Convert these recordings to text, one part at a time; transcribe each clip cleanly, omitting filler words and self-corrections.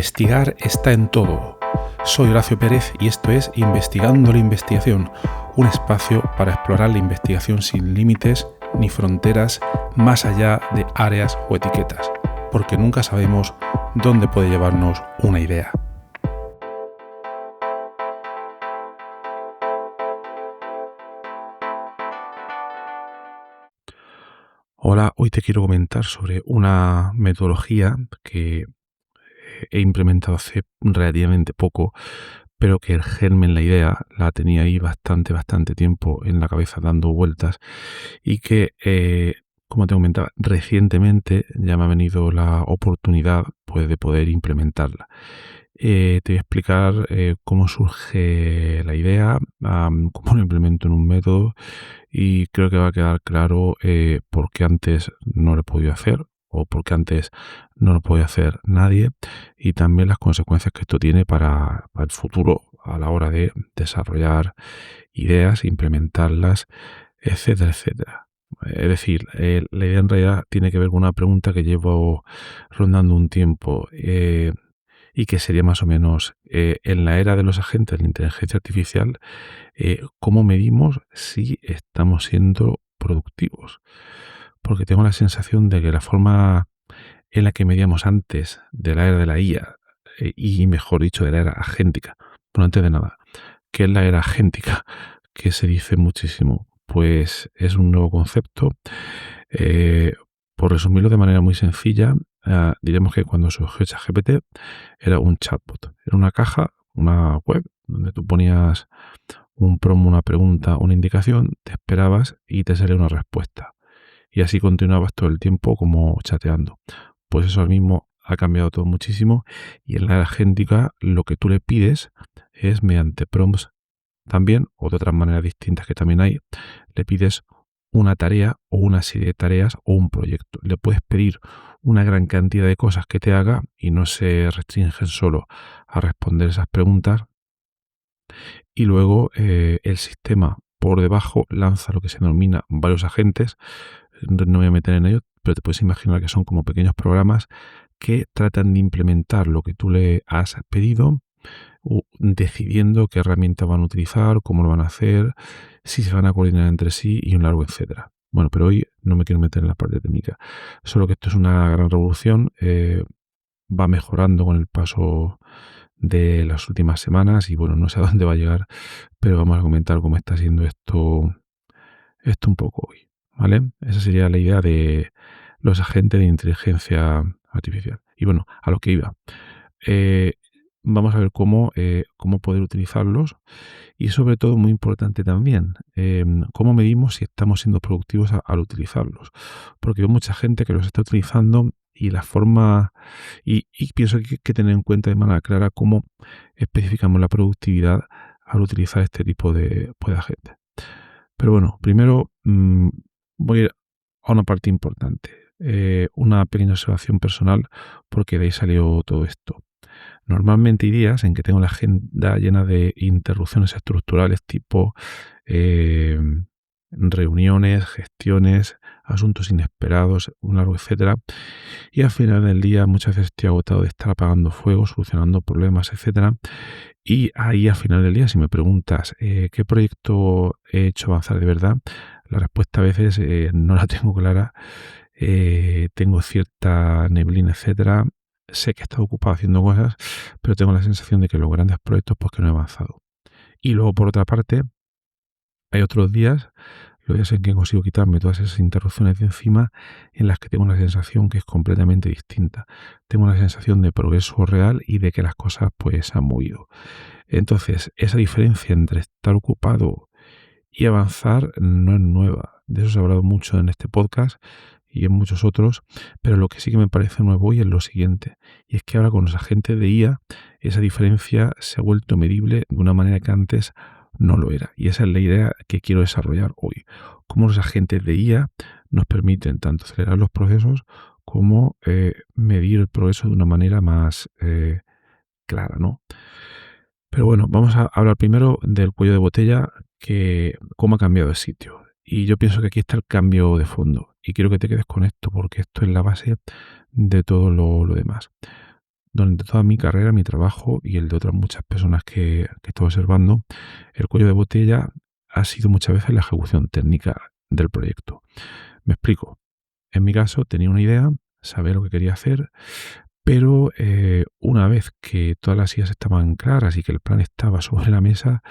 Investigar está en todo. Soy Horacio Pérez y esto es Investigando la Investigación, un espacio para explorar la investigación sin límites ni fronteras más allá de áreas o etiquetas, porque nunca sabemos dónde puede llevarnos una idea. Hola, hoy te quiero comentar sobre una metodología que he implementado hace relativamente poco, pero que el germen, la idea, la tenía ahí bastante tiempo en la cabeza dando vueltas y que, como te comentaba, recientemente ya me ha venido la oportunidad pues, de poder implementarla. Te voy a explicar cómo surge la idea, cómo lo implemento en un método y creo que va a quedar claro por qué antes no lo he podido hacer o por qué antes no lo puede hacer nadie y también las consecuencias que esto tiene para el futuro a la hora de desarrollar ideas, implementarlas, etcétera. Es decir, la idea en realidad tiene que ver con una pregunta que llevo rondando un tiempo y que sería más o menos, en la era de los agentes de la inteligencia artificial, ¿cómo medimos si estamos siendo productivos? Porque tengo la sensación de que la forma en la que medíamos antes de la era de la IA, y mejor dicho, de la era agéntica, bueno, antes de nada, ¿qué es la era agéntica? Que se dice muchísimo. Pues es un nuevo concepto. Por resumirlo de manera muy sencilla, diremos que cuando surgió ChatGPT era un chatbot. Era una caja, una web, donde tú ponías un prompt, una pregunta, una indicación, te esperabas y te salía una respuesta. Y así continuabas todo el tiempo como chateando. Pues eso ahora mismo ha cambiado todo muchísimo y en la era agéntica lo que tú le pides es mediante prompts también, o de otras maneras distintas que también hay, le pides una tarea o una serie de tareas o un proyecto. Le puedes pedir una gran cantidad de cosas que te haga y no se restringen solo a responder esas preguntas. Y luego el sistema por debajo lanza lo que se denomina varios agentes. No me voy a meter en ello, pero te puedes imaginar que son como pequeños programas que tratan de implementar lo que tú le has pedido, decidiendo qué herramientas van a utilizar, cómo lo van a hacer, si se van a coordinar entre sí y un largo etcétera. Bueno, pero hoy no me quiero meter en la parte técnica. Solo que esto es una gran revolución, va mejorando con el paso de las últimas semanas y bueno, no sé a dónde va a llegar, pero vamos a comentar cómo está siendo esto un poco hoy, ¿vale? Esa sería la idea de los agentes de inteligencia artificial. Y bueno, a lo que iba. Vamos a ver cómo poder utilizarlos y sobre todo, muy importante también, cómo medimos si estamos siendo productivos al utilizarlos. Porque hay mucha gente que los está utilizando y la forma, y pienso que hay que tener en cuenta de manera clara cómo especificamos la productividad al utilizar este tipo de agentes. Pero bueno, primero voy a ir a una parte importante, una pequeña observación personal, porque de ahí salió todo esto. Normalmente hay días en que tengo la agenda llena de interrupciones estructurales tipo reuniones, gestiones, asuntos inesperados, un largo etcétera. Y al final del día muchas veces estoy agotado de estar apagando fuego, solucionando problemas, etcétera. Y ahí al final del día, si me preguntas qué proyecto he hecho avanzar de verdad, la respuesta a veces no la tengo clara. Tengo cierta neblina, etcétera. Sé que he estado ocupado haciendo cosas, pero tengo la sensación de que los grandes proyectos pues que no he avanzado. Y luego, por otra parte, hay otros días, los días en que consigo quitarme todas esas interrupciones de encima, en las que tengo una sensación que es completamente distinta. Tengo una sensación de progreso real y de que las cosas pues se han movido. Entonces, esa diferencia entre estar ocupado y avanzar no es nueva. De eso se ha hablado mucho en este podcast y en muchos otros, pero lo que sí que me parece nuevo hoy es lo siguiente, y es que ahora con los agentes de IA esa diferencia se ha vuelto medible de una manera que antes no lo era, y esa es la idea que quiero desarrollar hoy. Cómo los agentes de IA nos permiten tanto acelerar los procesos como medir el progreso de una manera más clara, ¿no? Pero bueno, vamos a hablar primero del cuello de botella, que cómo ha cambiado el sitio. Y yo pienso que aquí está el cambio de fondo. Y quiero que te quedes con esto porque esto es la base de todo lo demás. durante toda mi carrera, mi trabajo y el de otras muchas personas que estoy observando, el cuello de botella ha sido muchas veces la ejecución técnica del proyecto. Me explico. En mi caso tenía una idea, sabía lo que quería hacer, pero una vez que todas las ideas estaban claras y que el plan estaba sobre la mesa,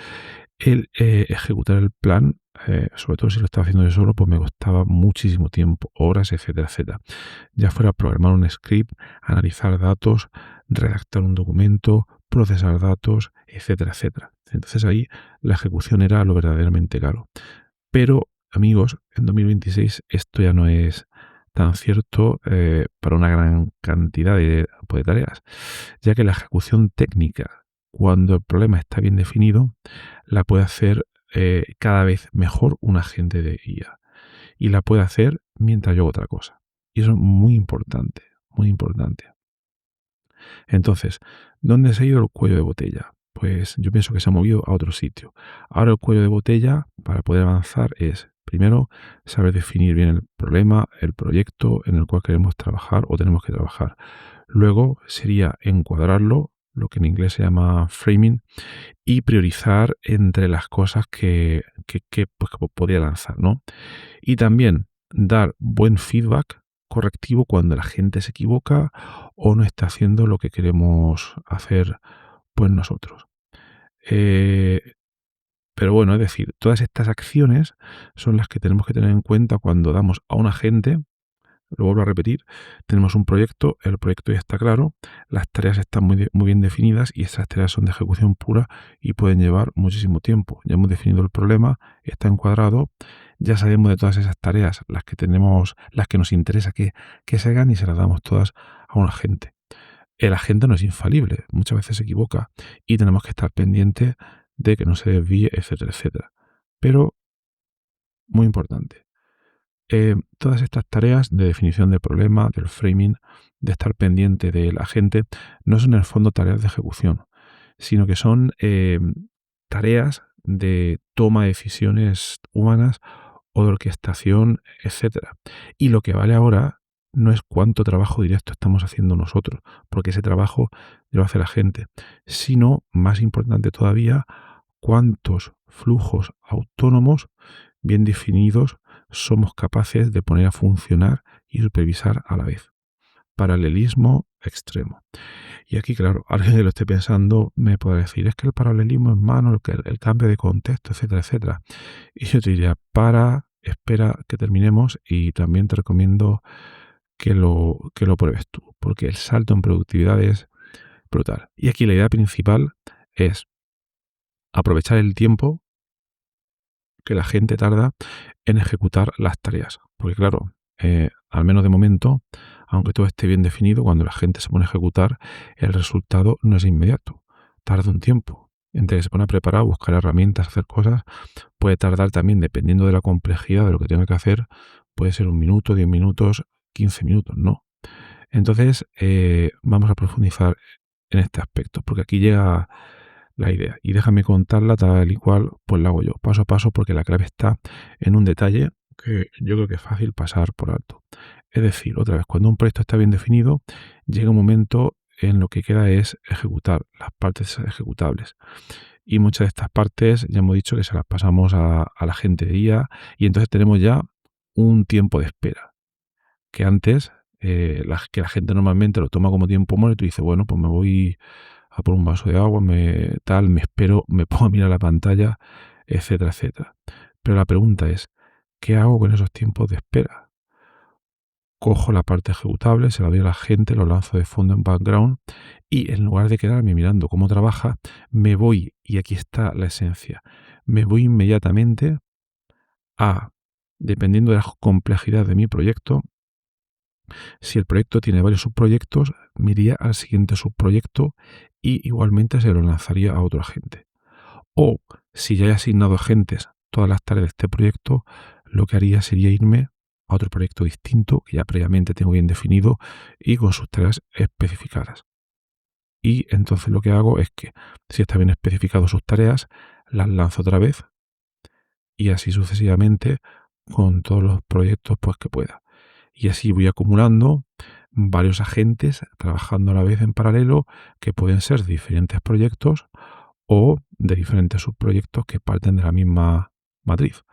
el ejecutar el plan, sobre todo si lo estaba haciendo yo solo, pues me costaba muchísimo tiempo, horas, etcétera, etcétera. Ya fuera programar un script, analizar datos, redactar un documento, procesar datos, etcétera, etcétera. Entonces ahí la ejecución era lo verdaderamente caro. Pero, amigos, en 2026 esto ya no es tan cierto para una gran cantidad de tareas, ya que la ejecución técnica, cuando el problema está bien definido, la puede hacer cada vez mejor un agente de IA. Y la puede hacer mientras yo hago otra cosa. Y eso es muy importante, muy importante. Entonces, ¿dónde se ha ido el cuello de botella? Pues yo pienso que se ha movido a otro sitio. Ahora el cuello de botella, para poder avanzar, es primero saber definir bien el problema, el proyecto en el cual queremos trabajar o tenemos que trabajar. Luego sería encuadrarlo, lo que en inglés se llama framing, y priorizar entre las cosas pues, que podría lanzar, ¿no? Y también dar buen feedback correctivo cuando la gente se equivoca o no está haciendo lo que queremos hacer pues nosotros. Pero bueno, es decir, todas estas acciones son las que tenemos que tener en cuenta cuando damos a un agente. Lo vuelvo a repetir, tenemos un proyecto, el proyecto ya está claro, las tareas están muy bien definidas y esas tareas son de ejecución pura y pueden llevar muchísimo tiempo. Ya hemos definido el problema, está encuadrado, ya sabemos de todas esas tareas, las que tenemos, las que nos interesa que se hagan y se las damos todas a un agente. El agente no es infalible, muchas veces se equivoca y tenemos que estar pendientes de que no se desvíe, etcétera, etcétera. Pero, muy importante, todas estas tareas de definición de problema, del framing, de estar pendiente del agente, no son en el fondo tareas de ejecución, sino que son tareas de toma de decisiones humanas o de orquestación, etcétera. Y lo que vale ahora no es cuánto trabajo directo estamos haciendo nosotros, porque ese trabajo lo hace la gente, sino, más importante todavía, cuántos flujos autónomos bien definidos somos capaces de poner a funcionar y supervisar a la vez. Paralelismo extremo. Y aquí, claro, alguien que lo esté pensando me podrá decir, es que el paralelismo es malo, el cambio de contexto, etcétera, etcétera. Y yo te diría, espera que terminemos y también te recomiendo que lo pruebes tú, porque el salto en productividad es brutal. Y aquí la idea principal es aprovechar el tiempo que la gente tarda en ejecutar las tareas. Porque claro, al menos de momento, aunque todo esté bien definido, cuando la gente se pone a ejecutar, el resultado no es inmediato. Tarda un tiempo. Entre que se pone a preparar, buscar herramientas, hacer cosas, puede tardar también, dependiendo de la complejidad de lo que tenga que hacer, puede ser 1 minuto, 10 minutos, 15 minutos, ¿no? Entonces, vamos a profundizar en este aspecto, porque aquí llega la idea. Y déjame contarla tal y cual, pues la hago yo, paso a paso, porque la clave está en un detalle que yo creo que es fácil pasar por alto. Es decir, otra vez, cuando un proyecto está bien definido, llega un momento en lo que queda es ejecutar las partes ejecutables. Y muchas de estas partes ya hemos dicho que se las pasamos a la gente de IA y entonces tenemos ya un tiempo de espera. Que antes, que la gente normalmente lo toma como tiempo muerto y dice, bueno, pues me voy a por un vaso de agua, me espero, me pongo a mirar la pantalla, etcétera, etcétera. Pero la pregunta es, ¿qué hago con esos tiempos de espera? Cojo la parte ejecutable, se la doy a la gente, lo lanzo de fondo en background y en lugar de quedarme mirando cómo trabaja, me voy, y aquí está la esencia, me voy inmediatamente a, dependiendo de la complejidad de mi proyecto, si el proyecto tiene varios subproyectos, me iría al siguiente subproyecto y igualmente se lo lanzaría a otro agente. O si ya he asignado agentes todas las tareas de este proyecto, lo que haría sería irme a otro proyecto distinto que ya previamente tengo bien definido y con sus tareas especificadas. Y entonces lo que hago es que, si está bien especificado sus tareas, las lanzo otra vez y así sucesivamente con todos los proyectos pues, que pueda. Y así voy acumulando, varios agentes trabajando a la vez en paralelo que pueden ser de diferentes proyectos o de diferentes subproyectos que parten de la misma matriz.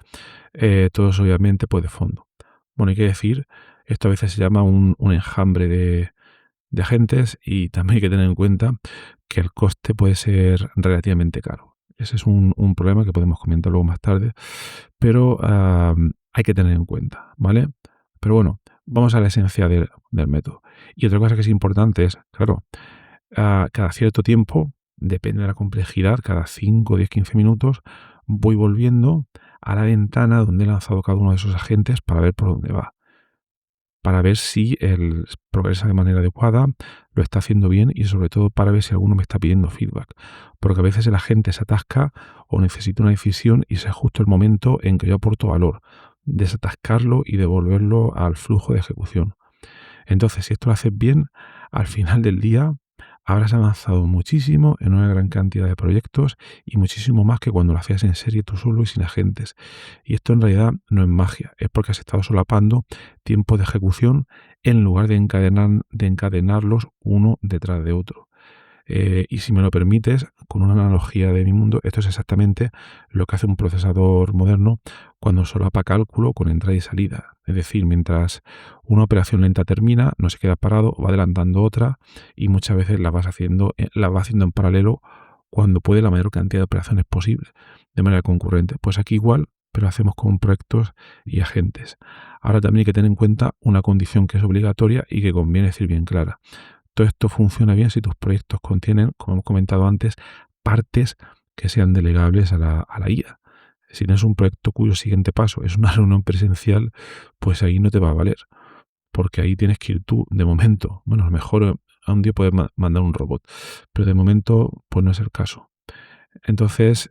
Todo eso obviamente pues de fondo. Bueno, hay que decir, esto a veces se llama un enjambre de agentes y también hay que tener en cuenta que el coste puede ser relativamente caro. Ese es un problema que podemos comentar luego más tarde, pero hay que tener en cuenta, ¿vale? Pero bueno, vamos a la esencia del método. Y otra cosa que es importante es, claro, cada cierto tiempo, depende de la complejidad, cada 5, 10, 15 minutos, voy volviendo a la ventana donde he lanzado cada uno de esos agentes para ver por dónde va, para ver si él progresa de manera adecuada, lo está haciendo bien y sobre todo para ver si alguno me está pidiendo feedback. Porque a veces el agente se atasca o necesita una decisión y ese es justo el momento en que yo aporto valor, desatascarlo y devolverlo al flujo de ejecución. Entonces, si esto lo haces bien, al final del día habrás avanzado muchísimo en una gran cantidad de proyectos y muchísimo más que cuando lo hacías en serie tú solo y sin agentes. Y esto en realidad no es magia, es porque has estado solapando tiempo de ejecución en lugar de encadenarlos uno detrás de otro. Y si me lo permites, con una analogía de mi mundo, esto es exactamente lo que hace un procesador moderno cuando solapa cálculo con entrada y salida. Es decir, mientras una operación lenta termina, no se queda parado, va adelantando otra y muchas veces la va haciendo en paralelo cuando puede la mayor cantidad de operaciones posibles de manera concurrente. Pues aquí igual, pero hacemos con proyectos y agentes. Ahora también hay que tener en cuenta una condición que es obligatoria y que conviene decir bien clara. Todo esto funciona bien si tus proyectos contienen, como hemos comentado antes, partes que sean delegables a la IA. Si tienes un proyecto cuyo siguiente paso es una reunión presencial, pues ahí no te va a valer, porque ahí tienes que ir tú, de momento. Bueno, a lo mejor a un día puedes mandar un robot, pero de momento pues no es el caso. Entonces,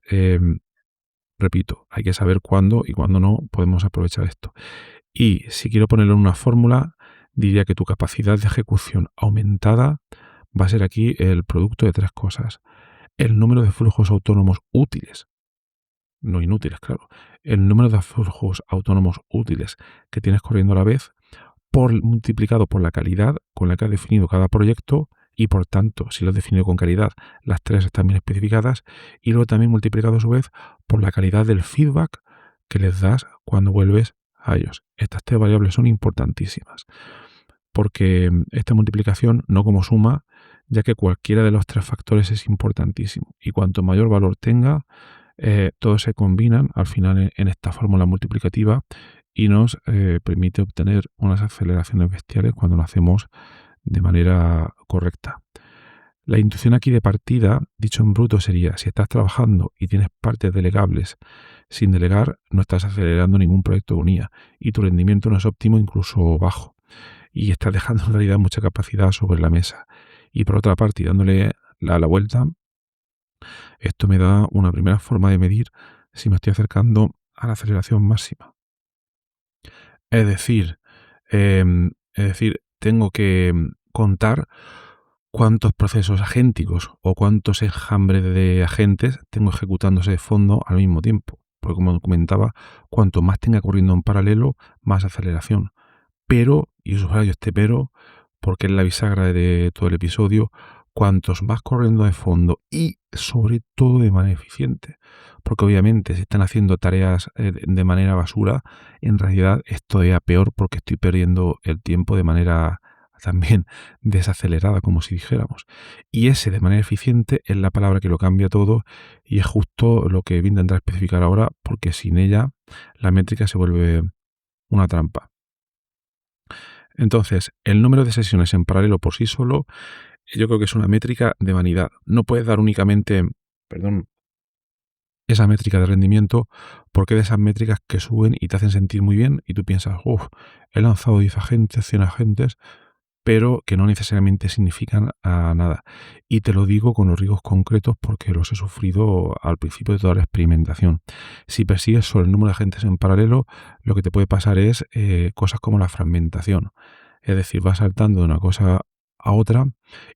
repito, hay que saber cuándo y cuándo no podemos aprovechar esto. Y si quiero ponerlo en una fórmula, diría que tu capacidad de ejecución aumentada va a ser aquí el producto de tres cosas. El número de flujos autónomos útiles, no inútiles, claro. El número de flujos autónomos útiles que tienes corriendo a la vez, multiplicado por la calidad con la que has definido cada proyecto y por tanto, si lo has definido con calidad, las tres están bien especificadas y luego también multiplicado a su vez por la calidad del feedback que les das cuando vuelves a ellos. Estas tres variables son importantísimas porque esta multiplicación no como suma, ya que cualquiera de los tres factores es importantísimo y cuanto mayor valor tenga, todos se combinan al final en esta fórmula multiplicativa y nos permite obtener unas aceleraciones bestiales cuando lo hacemos de manera correcta. La intuición aquí de partida, dicho en bruto, sería: si estás trabajando y tienes partes delegables sin delegar, no estás acelerando ningún proyecto con IA y tu rendimiento no es óptimo, incluso bajo. Y estás dejando en realidad mucha capacidad sobre la mesa. Y por otra parte, y dándole la vuelta, esto me da una primera forma de medir si me estoy acercando a la aceleración máxima. Es decir, tengo que contar cuántos procesos agénticos o cuántos enjambres de agentes tengo ejecutándose de fondo al mismo tiempo. Porque como comentaba, cuanto más tenga corriendo en paralelo, más aceleración. Pero, y subrayo este pero, porque es la bisagra de todo el episodio, cuantos más corriendo de fondo y sobre todo de manera eficiente. Porque obviamente si están haciendo tareas de manera basura, en realidad es todavía peor porque estoy perdiendo el tiempo de manera también desacelerada, como si dijéramos. Y ese de manera eficiente es la palabra que lo cambia todo y es justo lo que voy a intentar especificar ahora, porque sin ella la métrica se vuelve una trampa. Entonces, el número de sesiones en paralelo por sí solo, yo creo que es una métrica de vanidad. No puedes dar únicamente, esa métrica de rendimiento, porque de esas métricas que suben y te hacen sentir muy bien y tú piensas, he lanzado 10 agentes, 100 agentes, pero que no necesariamente significan nada. Y te lo digo con los riesgos concretos porque los he sufrido al principio de toda la experimentación. Si persigues solo el número de agentes en paralelo, lo que te puede pasar es cosas como la fragmentación. Es decir, vas saltando de una cosa a otra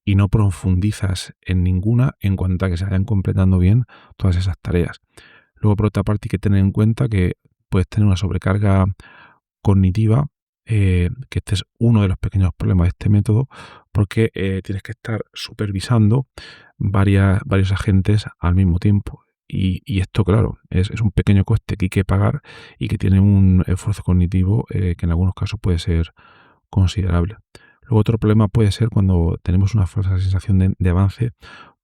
y no profundizas en ninguna en cuanto a que se vayan completando bien todas esas tareas. Luego, por otra parte, hay que tener en cuenta que puedes tener una sobrecarga cognitiva que este es uno de los pequeños problemas de este método, porque tienes que estar supervisando varios agentes al mismo tiempo. Y esto, claro, es un pequeño coste que hay que pagar y que tiene un esfuerzo cognitivo que en algunos casos puede ser considerable. Luego otro problema puede ser cuando tenemos una falsa sensación de avance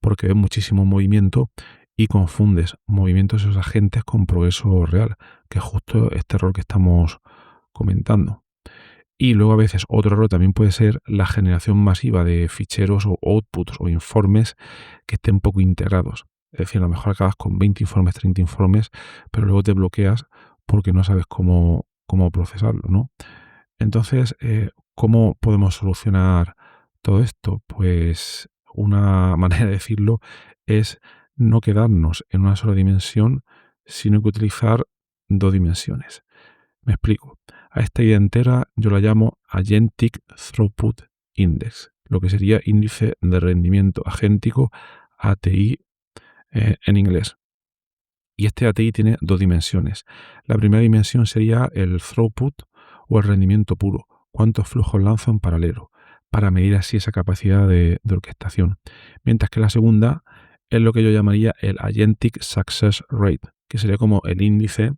porque ves muchísimo movimiento y confundes movimientos de esos agentes con progreso real, que es justo este error que estamos comentando. Y luego a veces otro error también puede ser la generación masiva de ficheros o outputs o informes que estén poco integrados. Es decir, a lo mejor acabas con 20 informes, 30 informes, pero luego te bloqueas porque no sabes cómo procesarlo, ¿no? Entonces, ¿cómo podemos solucionar todo esto? Pues una manera de decirlo es no quedarnos en una sola dimensión, sino que utilizar dos dimensiones. Me explico. A esta idea entera yo la llamo Agentic Throughput Index, lo que sería índice de rendimiento agéntico, ATI en inglés. Y este ATI tiene dos dimensiones. La primera dimensión sería el throughput o el rendimiento puro, cuántos flujos lanzo en paralelo, para medir así esa capacidad de orquestación. Mientras que la segunda es lo que yo llamaría el Agentic Success Rate, que sería como el índice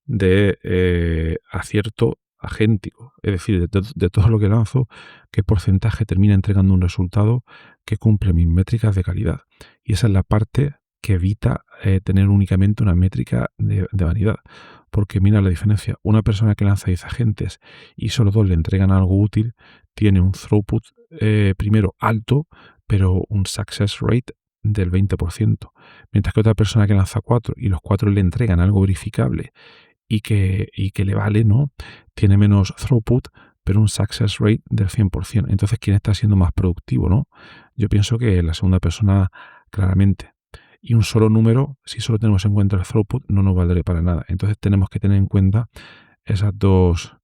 de acierto agéntico, es decir, de todo lo que lanzo, qué porcentaje termina entregando un resultado que cumple mis métricas de calidad. Y esa es la parte que evita tener únicamente una métrica de vanidad. Porque mira la diferencia, una persona que lanza 10 agentes y solo 2 le entregan algo útil, tiene un throughput primero alto, pero un success rate del 20%. Mientras que otra persona que lanza 4 y los 4 le entregan algo verificable y que le vale, ¿no? Tiene menos throughput, pero un success rate del 100%. Entonces, ¿quién está siendo más productivo, no? Yo pienso que la segunda persona, claramente. Y un solo número, si solo tenemos en cuenta el throughput, no nos valdría para nada. Entonces, tenemos que tener en cuenta esas dos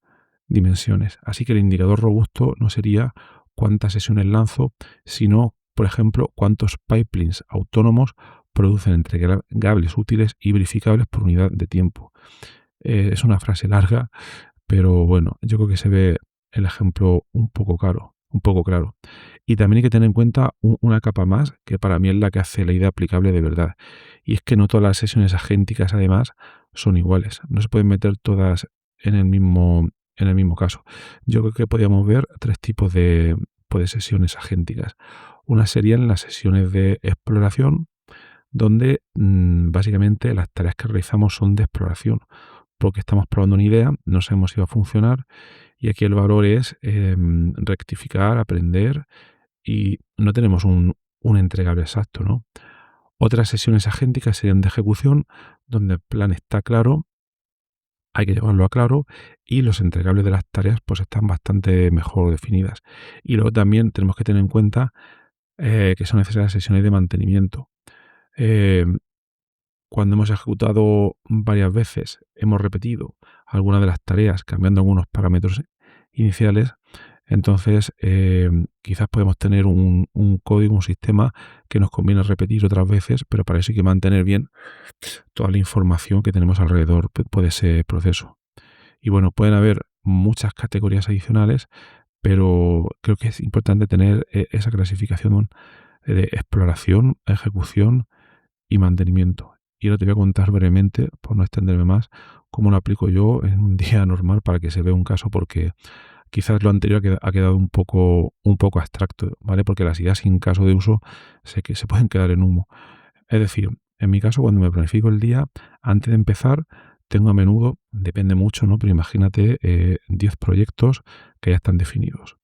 dimensiones. Así que el indicador robusto no sería cuántas sesiones lanzo, sino, por ejemplo, cuántos pipelines autónomos producen entregables útiles y verificables por unidad de tiempo. Es una frase larga, pero bueno, yo creo que se ve el ejemplo un poco claro. Y también hay que tener en cuenta una capa más, que para mí es la que hace la idea aplicable de verdad. Y es que no todas las sesiones agénticas, además, son iguales. No se pueden meter todas en el mismo caso. Yo creo que podríamos ver tres tipos de sesiones agénticas. Una serían las sesiones de exploración, donde básicamente las tareas que realizamos son de exploración, porque estamos probando una idea, no sabemos si va a funcionar, y aquí el valor es rectificar, aprender, y no tenemos un entregable exacto, ¿no? Otras sesiones agénticas serían de ejecución, donde el plan está claro, hay que llevarlo a claro, y los entregables de las tareas pues están bastante mejor definidas. Y luego también tenemos que tener en cuenta que son necesarias sesiones de mantenimiento. Cuando hemos ejecutado varias veces, hemos repetido algunas de las tareas cambiando algunos parámetros iniciales, entonces quizás podemos tener un código, un sistema que nos conviene repetir otras veces, pero para eso hay que mantener bien toda la información que tenemos alrededor de ese proceso. Y bueno, pueden haber muchas categorías adicionales, pero creo que es importante tener esa clasificación de exploración, ejecución y mantenimiento. Y ahora te voy a contar brevemente, por no extenderme más, cómo lo aplico yo en un día normal para que se vea un caso, porque quizás lo anterior ha quedado un poco abstracto, ¿vale? Porque las ideas sin caso de uso sé que se pueden quedar en humo. Es decir, en mi caso, cuando me planifico el día, antes de empezar, tengo a menudo, depende mucho, ¿no? Pero imagínate 10 proyectos que ya están definidos.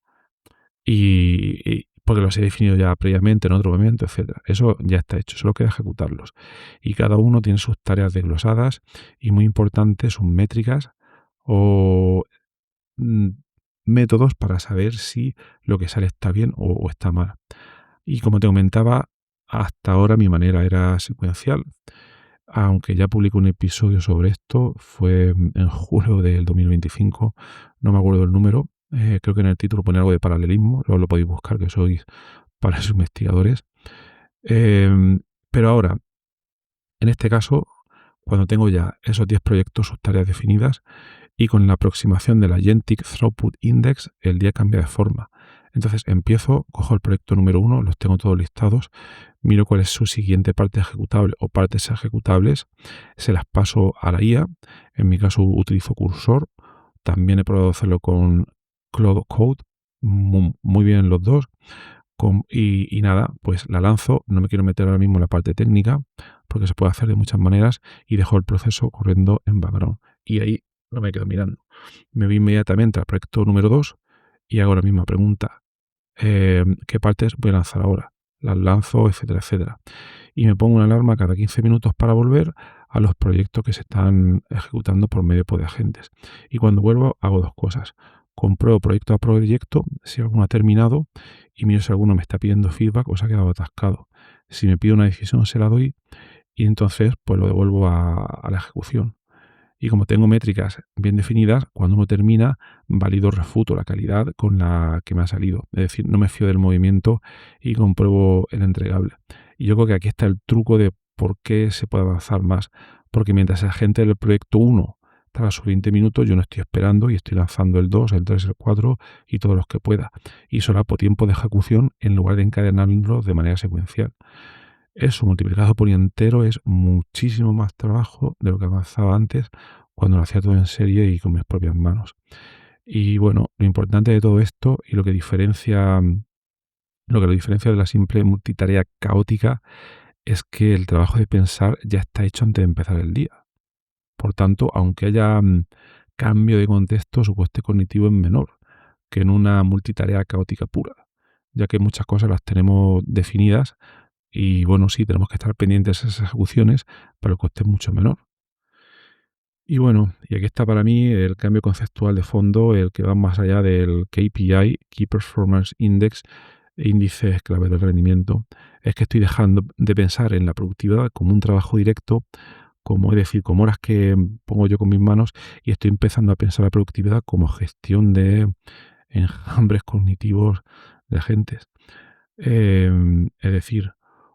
Y porque los he definido ya previamente en otro momento, etcétera. Eso ya está hecho, solo queda ejecutarlos. Y cada uno tiene sus tareas desglosadas y muy importante sus métricas o métodos para saber si lo que sale está bien o está mal. Y como te comentaba, hasta ahora mi manera era secuencial. Aunque ya publiqué un episodio sobre esto, fue en julio del 2025, no me acuerdo del número, creo que en el título pone algo de paralelismo, luego lo podéis buscar, que sois para los investigadores. Pero ahora, en este caso, cuando tengo ya esos 10 proyectos, sus tareas definidas, y con la aproximación del Agentic Throughput Index, el día cambia de forma. Entonces empiezo, cojo el proyecto número 1, los tengo todos listados, miro cuál es su siguiente parte ejecutable o partes ejecutables, se las paso a la IA, en mi caso utilizo Cursor, también he probado hacerlo con Claude Code, muy bien los dos, y nada, pues la lanzo, no me quiero meter ahora mismo en la parte técnica, porque se puede hacer de muchas maneras, y dejo el proceso corriendo en background. Y ahí no me quedo mirando. Me voy inmediatamente al proyecto número 2 y hago la misma pregunta. ¿Qué partes voy a lanzar ahora? Las lanzo, etcétera, etcétera. Y me pongo una alarma cada 15 minutos para volver a los proyectos que se están ejecutando por medio de agentes. Y cuando vuelvo hago dos cosas. Compruebo proyecto a proyecto si alguno ha terminado y miro si alguno me está pidiendo feedback o se ha quedado atascado. Si me pide una decisión se la doy y entonces pues lo devuelvo a la ejecución. Y como tengo métricas bien definidas, cuando uno termina, valido, refuto la calidad con la que me ha salido. Es decir, no me fío del movimiento y compruebo el entregable. Y yo creo que aquí está el truco de por qué se puede avanzar más. Porque mientras el agente del proyecto 1 tarda sus 20 minutos, yo no estoy esperando y estoy lanzando el 2, el 3, el 4 y todos los que pueda. Y solapo tiempo de ejecución en lugar de encadenarlos de manera secuencial. Eso multiplicado por entero es muchísimo más trabajo de lo que avanzaba antes cuando lo hacía todo en serie y con mis propias manos. Y bueno, lo importante de todo esto y lo que lo diferencia de la simple multitarea caótica es que el trabajo de pensar ya está hecho antes de empezar el día. Por tanto, aunque haya cambio de contexto, su coste cognitivo es menor que en una multitarea caótica pura, ya que muchas cosas las tenemos definidas y bueno, sí, tenemos que estar pendientes de esas ejecuciones, pero el coste es mucho menor. Y bueno, y aquí está para mí el cambio conceptual de fondo, el que va más allá del KPI, Key Performance Index, índice clave del rendimiento. Es que estoy dejando de pensar en la productividad como un trabajo directo, como es decir, como horas que pongo yo con mis manos, y estoy empezando a pensar la productividad como gestión de enjambres cognitivos de agentes. Es decir,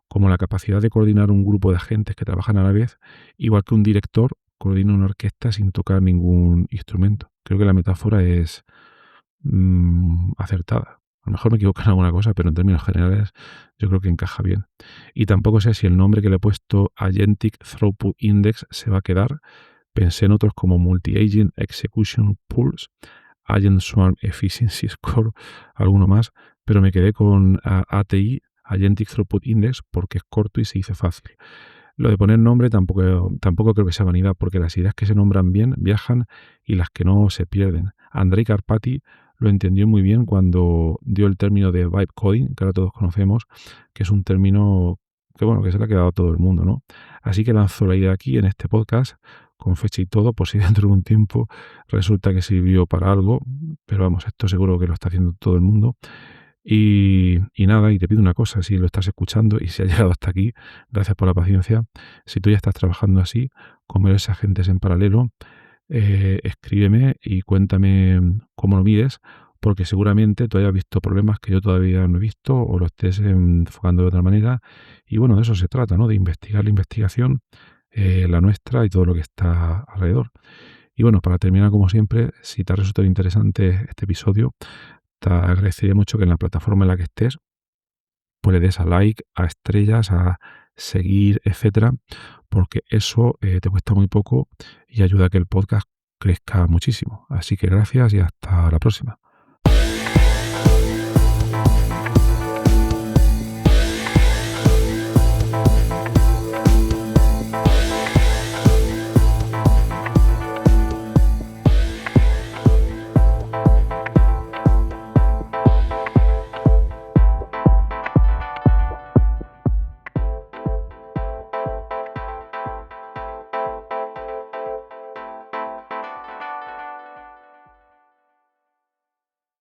como la capacidad de coordinar un grupo de agentes que trabajan a la vez, igual que un director coordina una orquesta sin tocar ningún instrumento. Creo que la metáfora es acertada. A lo mejor me equivoco en alguna cosa, pero en términos generales yo creo que encaja bien. Y tampoco sé si el nombre que le he puesto Agentic Throughput Index se va a quedar. Pensé en otros como Multi-Agent Execution Pulse, Agent Swarm Efficiency Score, alguno más, pero me quedé con ATI, Agentic Throughput Index, porque es corto y se dice fácil. Lo de poner nombre tampoco creo que sea vanidad, porque las ideas que se nombran bien viajan y las que no se pierden. Andrei Karpathy lo entendió muy bien cuando dio el término de vibe coding, que ahora todos conocemos, que es un término que se le ha quedado a todo el mundo, ¿no? Así que lanzo la idea aquí en este podcast, con fecha y todo, por si dentro de un tiempo resulta que sirvió para algo, pero vamos, esto seguro que lo está haciendo todo el mundo. Y nada, y te pido una cosa, si lo estás escuchando y si has llegado hasta aquí, gracias por la paciencia. Si tú ya estás trabajando así, con varios agentes en paralelo, escríbeme y cuéntame cómo lo mides, porque seguramente tú hayas visto problemas que yo todavía no he visto o lo estés enfocando de otra manera. Y bueno, de eso se trata, ¿no? De investigar la investigación, la nuestra y todo lo que está alrededor. Y bueno, para terminar, como siempre, si te ha resultado interesante este episodio, te agradecería mucho que en la plataforma en la que estés, pues le des a like, a estrellas, a seguir, etcétera, porque eso te cuesta muy poco y ayuda a que el podcast crezca muchísimo. Así que gracias y hasta la próxima.